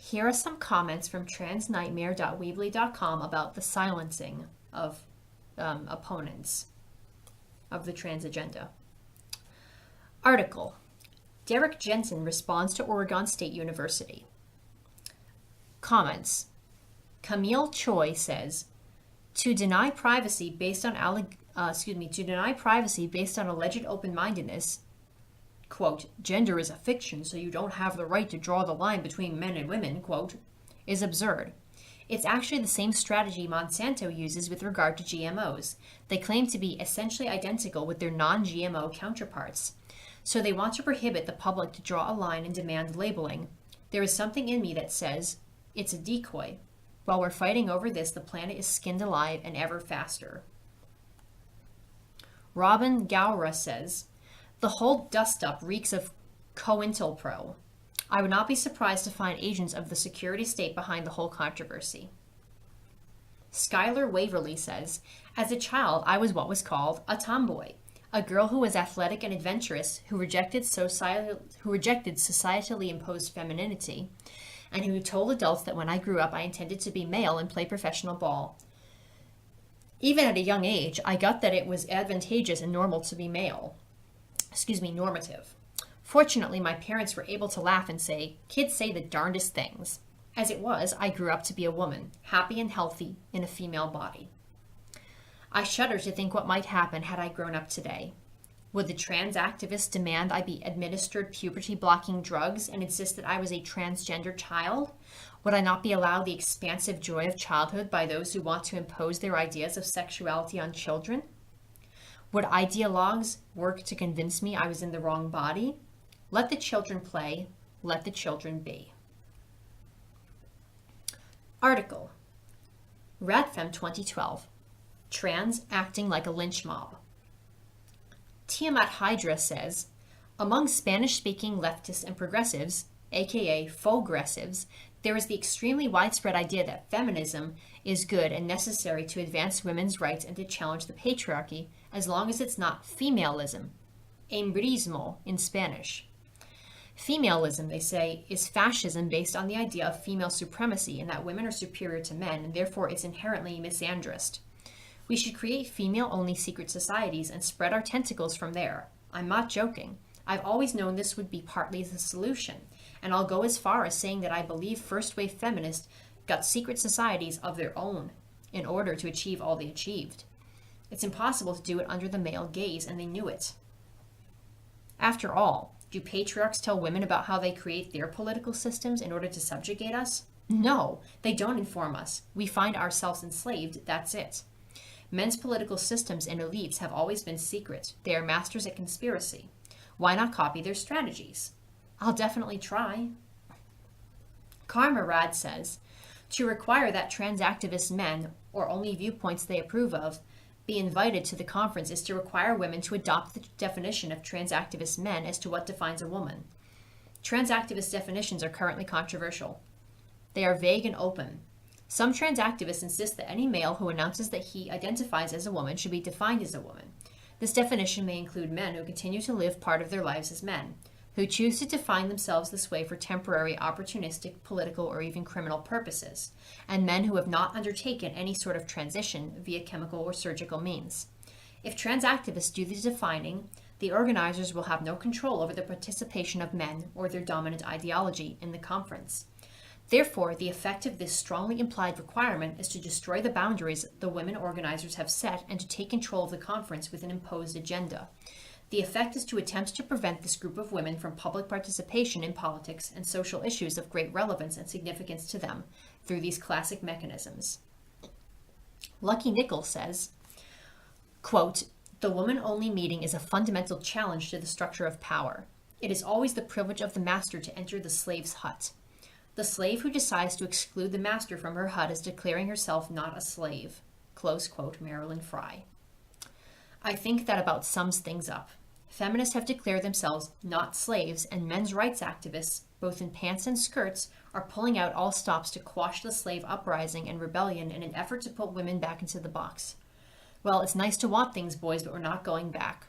Here are some comments from transnightmare.weebly.com about the silencing of opponents of the trans agenda. Article: Derek Jensen responds to Oregon State University. Comments: Camille Choi says, to deny privacy based on alleged open-mindedness, quote, gender is a fiction, so you don't have the right to draw the line between men and women, quote, is absurd. It's actually the same strategy Monsanto uses with regard to GMOs. They claim to be essentially identical with their non-GMO counterparts. So they want to prohibit the public to draw a line and demand labeling. There is something in me that says, it's a decoy. While we're fighting over this, the planet is skinned alive and ever faster. Robin Gaura says, the whole dust-up reeks of COINTELPRO. I would not be surprised to find agents of the security state behind the whole controversy. Skylar Waverly says, as a child, I was what was called a tomboy, a girl who was athletic and adventurous, who rejected societally imposed femininity, and who told adults that when I grew up I intended to be male and play professional ball. Even at a young age, I got that it was advantageous and normal to be normative. Fortunately, my parents were able to laugh and say, kids say the darndest things. As it was, I grew up to be a woman, happy and healthy in a female body. I shudder to think what might happen had I grown up today. Would the trans activists demand I be administered puberty-blocking drugs and insist that I was a transgender child? Would I not be allowed the expansive joy of childhood by those who want to impose their ideas of sexuality on children? Would ideologues work to convince me I was in the wrong body? Let the children play. Let the children be. Article: Radfem 2012. Trans acting like a lynch mob. Tiamat Hydra says, among Spanish-speaking leftists and progressives, aka faux-gressives, there is the extremely widespread idea that feminism is good and necessary to advance women's rights and to challenge the patriarchy, as long as it's not femalism, hembrismo in Spanish. Femalism, they say, is fascism based on the idea of female supremacy and that women are superior to men, and therefore it's inherently misandrist. We should create female-only secret societies and spread our tentacles from there. I'm not joking. I've always known this would be partly the solution, and I'll go as far as saying that I believe first-wave feminists got secret societies of their own in order to achieve all they achieved. It's impossible to do it under the male gaze, and they knew it. After all, do patriarchs tell women about how they create their political systems in order to subjugate us? No, they don't inform us. We find ourselves enslaved, that's it. Men's political systems and elites have always been secret. They are masters at conspiracy. Why not copy their strategies? I'll definitely try. Karma Rad says, to require that trans activist men, or only viewpoints they approve of, be invited to the conference is to require women to adopt the definition of trans activist men as to what defines a woman. Trans activist definitions are currently controversial. They are vague and open. Some trans activists insist that any male who announces that he identifies as a woman should be defined as a woman. This definition may include men who continue to live part of their lives as men, who choose to define themselves this way for temporary, opportunistic, political, or even criminal purposes, and men who have not undertaken any sort of transition via chemical or surgical means. If trans activists do the defining, the organizers will have no control over the participation of men or their dominant ideology in the conference. Therefore, the effect of this strongly implied requirement is to destroy the boundaries the women organizers have set and to take control of the conference with an imposed agenda. The effect is to attempt to prevent this group of women from public participation in politics and social issues of great relevance and significance to them through these classic mechanisms. Lucky Nichols says, quote, the woman-only meeting is a fundamental challenge to the structure of power. It is always the privilege of the master to enter the slave's hut. The slave who decides to exclude the master from her hut is declaring herself not a slave. Close quote, Marilyn Fry. I think that about sums things up. Feminists have declared themselves not slaves, and men's rights activists, both in pants and skirts, are pulling out all stops to quash the slave uprising and rebellion in an effort to put women back into the box. Well, it's nice to want things, boys, but we're not going back.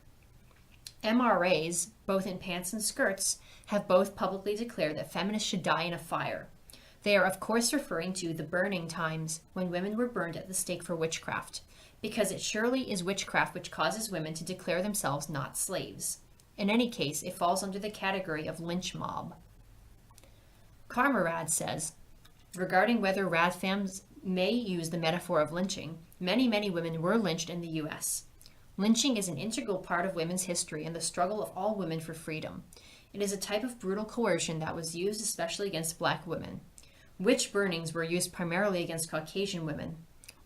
MRAs, both in pants and skirts, have both publicly declared that feminists should die in a fire. They are, of course, referring to the burning times when women were burned at the stake for witchcraft, because it surely is witchcraft which causes women to declare themselves not slaves. In any case, it falls under the category of lynch mob. Karmarad says, regarding whether radfems may use the metaphor of lynching, many, many women were lynched in the U.S. Lynching is an integral part of women's history and the struggle of all women for freedom. It is a type of brutal coercion that was used especially against black women. Witch burnings were used primarily against Caucasian women.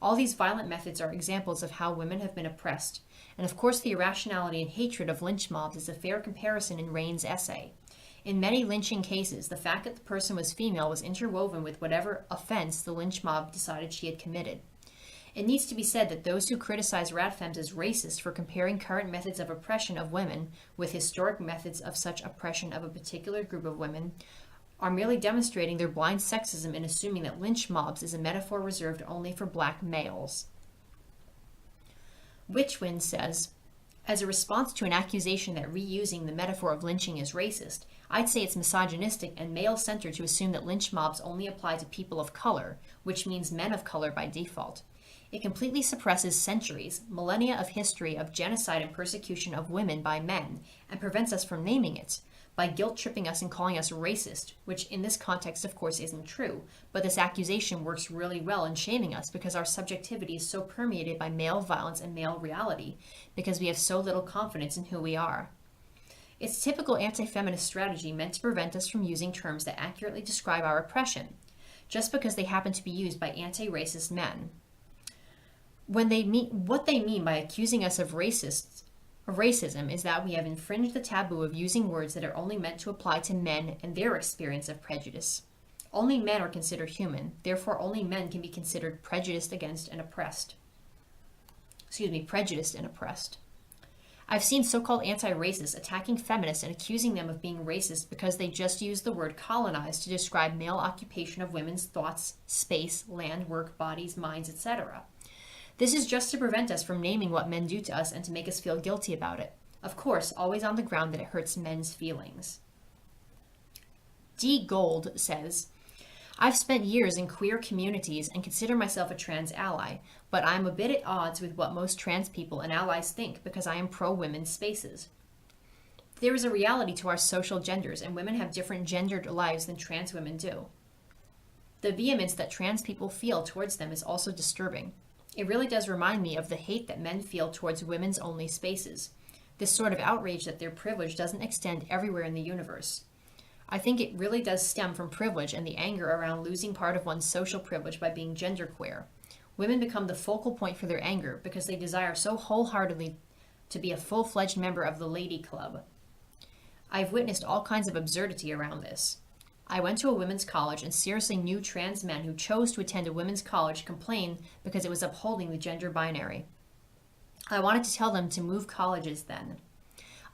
All these violent methods are examples of how women have been oppressed, and of course the irrationality and hatred of lynch mobs is a fair comparison in Rain's essay. In many lynching cases, the fact that the person was female was interwoven with whatever offense the lynch mob decided she had committed. It needs to be said that those who criticize radfems as racist for comparing current methods of oppression of women with historic methods of such oppression of a particular group of women are merely demonstrating their blind sexism in assuming that lynch mobs is a metaphor reserved only for black males. Witchwind says, as a response to an accusation that reusing the metaphor of lynching is racist, I'd say it's misogynistic and male-centered to assume that lynch mobs only apply to people of color, which means men of color by default. It completely suppresses centuries, millennia of history of genocide and persecution of women by men, and prevents us from naming it, by guilt-tripping us and calling us racist, which in this context of course isn't true, but this accusation works really well in shaming us because our subjectivity is so permeated by male violence and male reality, because we have so little confidence in who we are. It's typical anti-feminist strategy meant to prevent us from using terms that accurately describe our oppression, just because they happen to be used by anti-racist men. What they mean by accusing us of racism is that we have infringed the taboo of using words that are only meant to apply to men and their experience of prejudice. Only men are considered human, therefore only men can be considered prejudiced and oppressed. I've seen so-called anti-racists attacking feminists and accusing them of being racist because they just use the word colonized to describe male occupation of women's thoughts, space, land, work, bodies, minds, etc. This is just to prevent us from naming what men do to us and to make us feel guilty about it. Of course, always on the ground that it hurts men's feelings. D. Gold says, I've spent years in queer communities and consider myself a trans ally, but I'm a bit at odds with what most trans people and allies think because I am pro-women's spaces. There is a reality to our social genders, and women have different gendered lives than trans women do. The vehemence that trans people feel towards them is also disturbing. It really does remind me of the hate that men feel towards women's only spaces. This sort of outrage that their privilege doesn't extend everywhere in the universe. I think it really does stem from privilege and the anger around losing part of one's social privilege by being genderqueer. Women become the focal point for their anger because they desire so wholeheartedly to be a full-fledged member of the lady club. I've witnessed all kinds of absurdity around this. I went to a women's college and seriously knew trans men who chose to attend a women's college complain because it was upholding the gender binary. I wanted to tell them to move colleges then.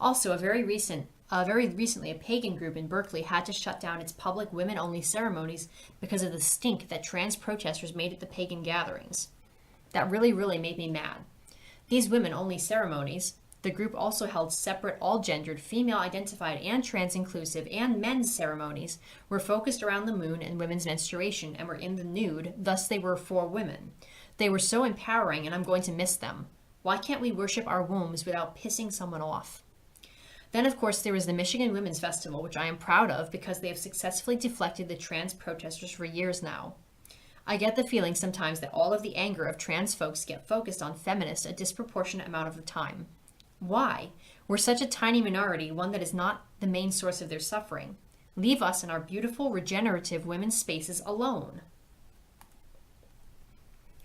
Also, very recently, a pagan group in Berkeley had to shut down its public women-only ceremonies because of the stink that trans protesters made at the pagan gatherings. That really, really made me mad. These women-only ceremonies, the group also held separate all-gendered, female-identified, and trans-inclusive, and men's ceremonies, were focused around the moon and women's menstruation and were in the nude, thus they were for women. They were so empowering, and I'm going to miss them. Why can't we worship our wombs without pissing someone off? Then, of course, there was the Michigan Women's Festival, which I am proud of because they have successfully deflected the trans protesters for years now. I get the feeling sometimes that all of the anger of trans folks get focused on feminists a disproportionate amount of the time. Why? We're such a tiny minority, one that is not the main source of their suffering. Leave us in our beautiful, regenerative women's spaces alone.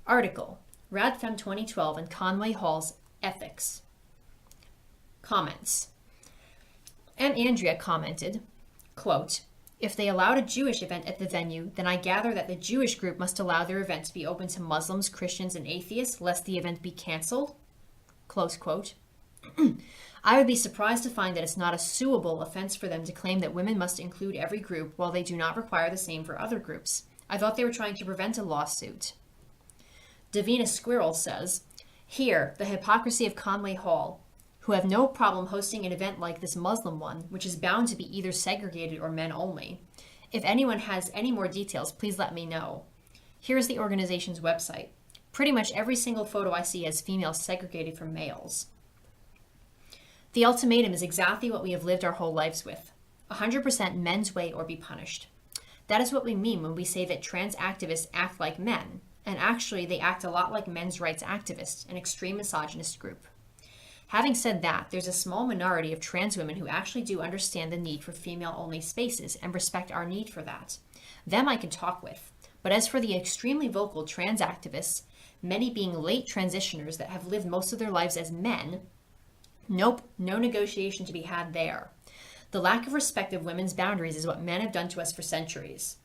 Article, Radfem 2012 and Conway Hall's Ethics. Comments. M. Andrea commented, quote, if they allowed a Jewish event at the venue, then I gather that the Jewish group must allow their event to be open to Muslims, Christians, and atheists, lest the event be canceled? Close quote. I would be surprised to find that it's not a suable offense for them to claim that women must include every group while they do not require the same for other groups. I thought they were trying to prevent a lawsuit. Davina Squirrel says, here, the hypocrisy of Conway Hall, who have no problem hosting an event like this Muslim one, which is bound to be either segregated or men only. If anyone has any more details, please let me know. Here's the organization's website. Pretty much every single photo I see has females segregated from males. The ultimatum is exactly what we have lived our whole lives with. 100% men's way or be punished. That is what we mean when we say that trans activists act like men, and actually they act a lot like men's rights activists, an extreme misogynist group. Having said that, there's a small minority of trans women who actually do understand the need for female-only spaces and respect our need for that. Them I can talk with. But as for the extremely vocal trans activists, many being late transitioners that have lived most of their lives as men, nope, no negotiation to be had there. The lack of respect of women's boundaries is what men have done to us for centuries.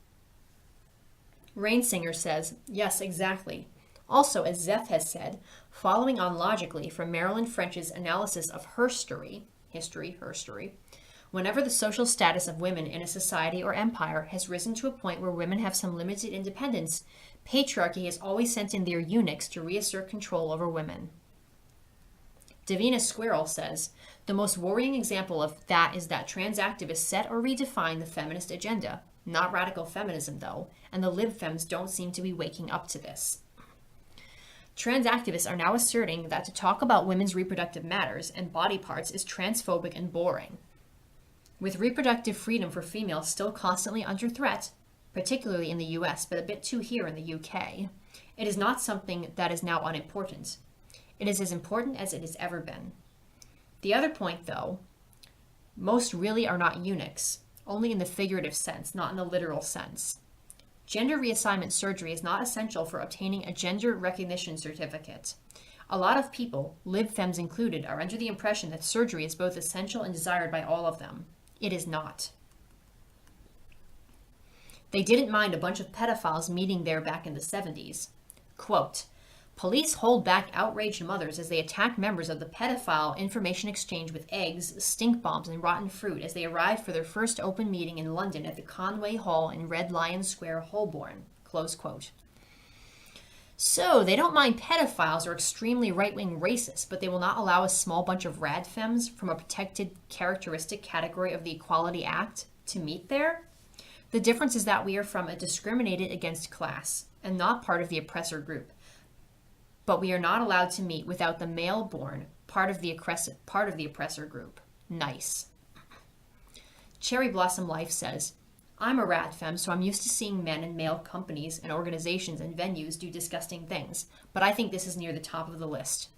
Rainsinger says, yes, exactly. Also, as Zeph has said, following on logically from Marilyn French's analysis of herstory, whenever the social status of women in a society or empire has risen to a point where women have some limited independence, patriarchy has always sent in their eunuchs to reassert control over women. Davina Squirrel says, the most worrying example of that is that trans activists set or redefine the feminist agenda. Not radical feminism, though, and the libfems don't seem to be waking up to this. Trans activists are now asserting that to talk about women's reproductive matters and body parts is transphobic and boring. With reproductive freedom for females still constantly under threat, particularly in the US, but a bit too here in the UK, it is not something that is now unimportant. It is as important as it has ever been. The other point, though, most really are not eunuchs, only in the figurative sense, not in the literal sense. Gender reassignment surgery is not essential for obtaining a gender recognition certificate. A lot of people, libfems included, are under the impression that surgery is both essential and desired by all of them. It is not. They didn't mind a bunch of pedophiles meeting there back in the 70s. Quote, police hold back outraged mothers as they attack members of the pedophile information exchange with eggs, stink bombs, and rotten fruit as they arrive for their first open meeting in London at the Conway Hall in Red Lion Square, Holborn. Close quote. So, they don't mind pedophiles or extremely right-wing racists, but they will not allow a small bunch of radfems from a protected characteristic category of the Equality Act to meet there? The difference is that we are from a discriminated against class and not part of the oppressor group. But we are not allowed to meet without the male-born, part of the oppressor group. Nice. Cherry Blossom Life says, I'm a radfem, so I'm used to seeing men in male companies and organizations and venues do disgusting things, but I think this is near the top of the list.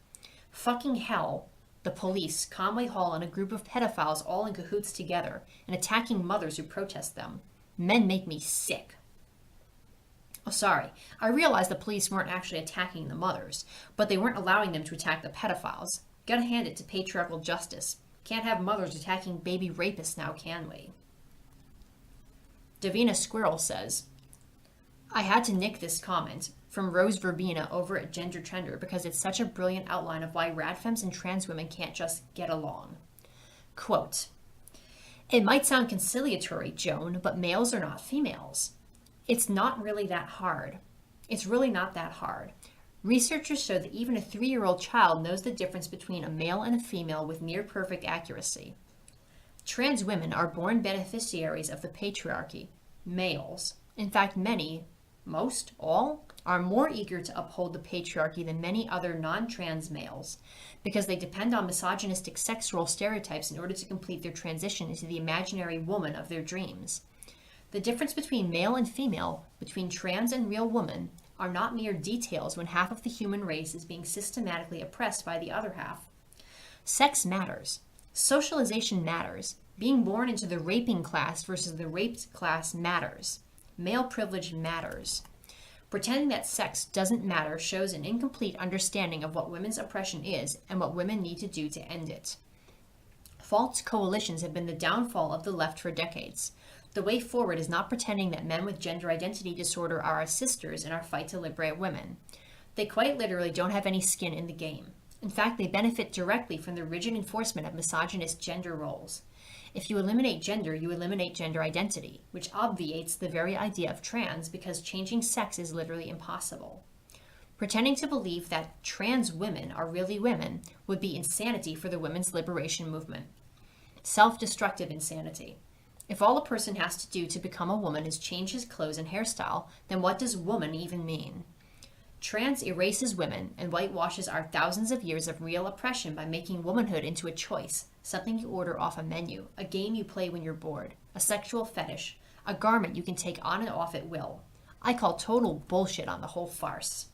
Fucking hell, the police, Conway Hall, and a group of pedophiles all in cahoots together and attacking mothers who protest them. Men make me sick. Oh, sorry. I realized the police weren't actually attacking the mothers, but they weren't allowing them to attack the pedophiles. Gotta hand it to patriarchal justice. Can't have mothers attacking baby rapists now, can we? Davina Squirrel says, I had to nick this comment from Rose Verbena over at Gender Trender because it's such a brilliant outline of why radfems and trans women can't just get along. Quote, it might sound conciliatory, Joan, but males are not females. It's not really that hard. It's really not that hard. Researchers show that even a 3-year-old child knows the difference between a male and a female with near-perfect accuracy. Trans women are born beneficiaries of the patriarchy. Males, in fact many, most, all, are more eager to uphold the patriarchy than many other non-trans males because they depend on misogynistic sex role stereotypes in order to complete their transition into the imaginary woman of their dreams. The difference between male and female, between trans and real woman, are not mere details when half of the human race is being systematically oppressed by the other half. Sex matters. Socialization matters. Being born into the raping class versus the raped class matters. Male privilege matters. Pretending that sex doesn't matter shows an incomplete understanding of what women's oppression is and what women need to do to end it. False coalitions have been the downfall of the left for decades. The way forward is not pretending that men with gender identity disorder are our sisters in our fight to liberate women. They quite literally don't have any skin in the game. In fact, they benefit directly from the rigid enforcement of misogynist gender roles. If you eliminate gender, you eliminate gender identity, which obviates the very idea of trans because changing sex is literally impossible. Pretending to believe that trans women are really women would be insanity for the women's liberation movement. Self-destructive insanity. If all a person has to do to become a woman is change his clothes and hairstyle, then what does woman even mean? Trans erases women and whitewashes our thousands of years of real oppression by making womanhood into a choice, something you order off a menu, a game you play when you're bored, a sexual fetish, a garment you can take on and off at will. I call total bullshit on the whole farce.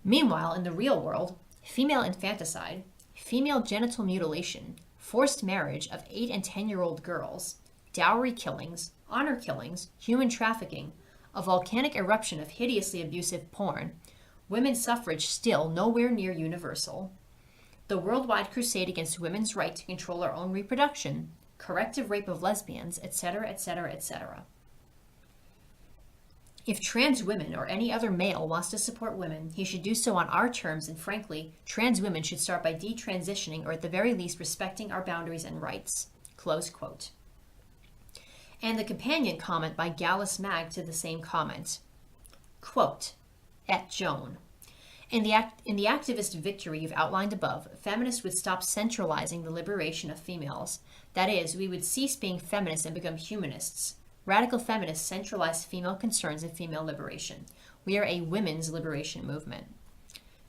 Meanwhile, in the real world, female infanticide, female genital mutilation, forced marriage of 8 and 10-year-old girls, dowry killings, honor killings, human trafficking, a volcanic eruption of hideously abusive porn, women's suffrage still nowhere near universal, the worldwide crusade against women's right to control our own reproduction, corrective rape of lesbians, etc., etc., etc. If trans women or any other male wants to support women, he should do so on our terms, and frankly, trans women should start by detransitioning or at the very least respecting our boundaries and rights. Close quote. And the companion comment by Gallus Mag to the same comment. Quote, et Joan. In the activist victory you've outlined above, feminists would stop centralizing the liberation of females. That is, we would cease being feminists and become humanists. Radical feminists centralize female concerns and female liberation. We are a women's liberation movement.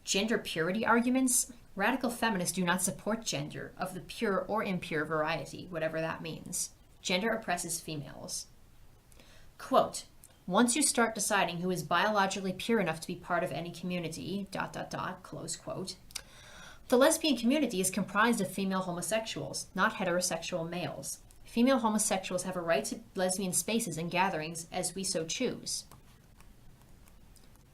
Gender purity arguments? Radical feminists do not support gender of the pure or impure variety, whatever that means. Gender oppresses females. Quote, once you start deciding who is biologically pure enough to be part of any community, ... close quote, the lesbian community is comprised of female homosexuals, not heterosexual males. Female homosexuals have a right to lesbian spaces and gatherings as we so choose.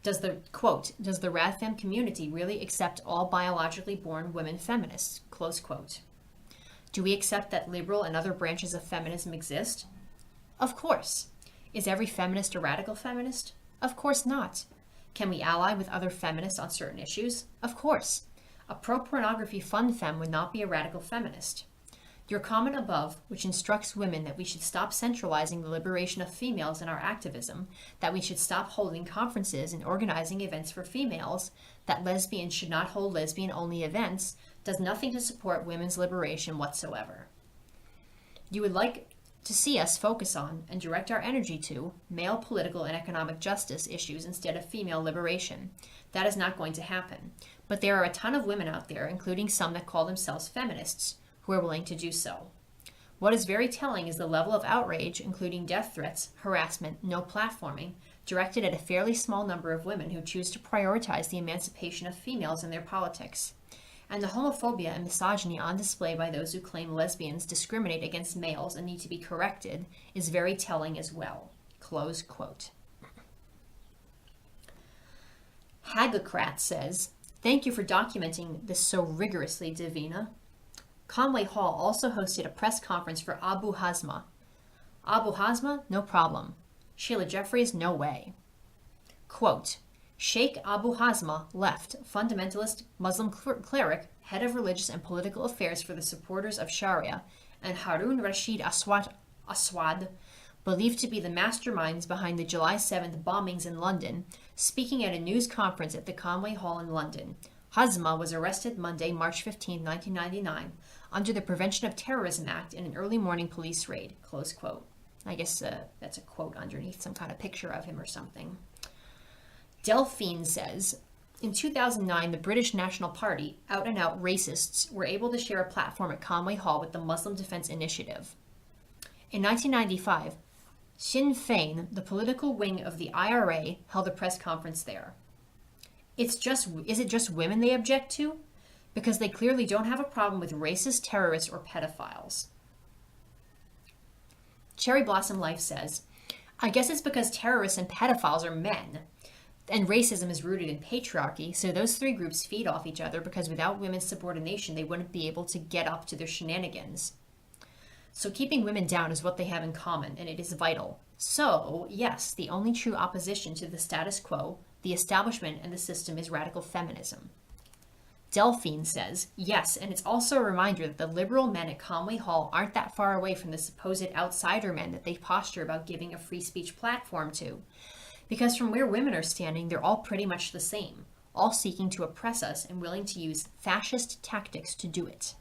Does the RadFem community really accept all biologically born women feminists? Close quote. Do we accept that liberal and other branches of feminism exist? Of course. Is every feminist a radical feminist? Of course not. Can we ally with other feminists on certain issues? Of course. A pro-pornography fun femme would not be a radical feminist. Your comment above, which instructs women that we should stop centralizing the liberation of females in our activism, that we should stop holding conferences and organizing events for females, that lesbians should not hold lesbian-only events, does nothing to support women's liberation whatsoever. You would like to see us focus on and direct our energy to male political and economic justice issues instead of female liberation. That is not going to happen. But there are a ton of women out there, including some that call themselves feminists, who are willing to do so. What is very telling is the level of outrage, including death threats, harassment, no platforming, directed at a fairly small number of women who choose to prioritize the emancipation of females in their politics. And the homophobia and misogyny on display by those who claim lesbians discriminate against males and need to be corrected is very telling as well. Close quote. Hagocrat says, thank you for documenting this so rigorously, Davina. Conway Hall also hosted a press conference for Abu Hazma. Abu Hazma? No problem. Sheila Jeffries? No way. Quote, Sheikh Abu Hazma left, fundamentalist Muslim cleric, head of religious and political affairs for the supporters of Sharia, and Harun Rashid Aswad, believed to be the masterminds behind the July 7th bombings in London, speaking at a news conference at the Conway Hall in London. Hazma was arrested Monday, March 15, 1999, under the Prevention of Terrorism Act in an early morning police raid. Close quote. I guess that's a quote underneath some kind of picture of him or something. Delphine says, in 2009, the British National Party, out-and-out racists, were able to share a platform at Conway Hall with the Muslim Defense Initiative. In 1995, Sinn Féin, the political wing of the IRA, held a press conference there. Is it just women they object to? Because they clearly don't have a problem with racist terrorists or pedophiles. Cherry Blossom Life says, I guess it's because terrorists and pedophiles are men. And racism is rooted in patriarchy, so those three groups feed off each other because without women's subordination, they wouldn't be able to get up to their shenanigans. So keeping women down is what they have in common, and it is vital. So, yes, the only true opposition to the status quo, the establishment, and the system is radical feminism. Delphine says, yes, and it's also a reminder that the liberal men at Conway Hall aren't that far away from the supposed outsider men that they posture about giving a free speech platform to. Because from where women are standing, they're all pretty much the same, all seeking to oppress us and willing to use fascist tactics to do it.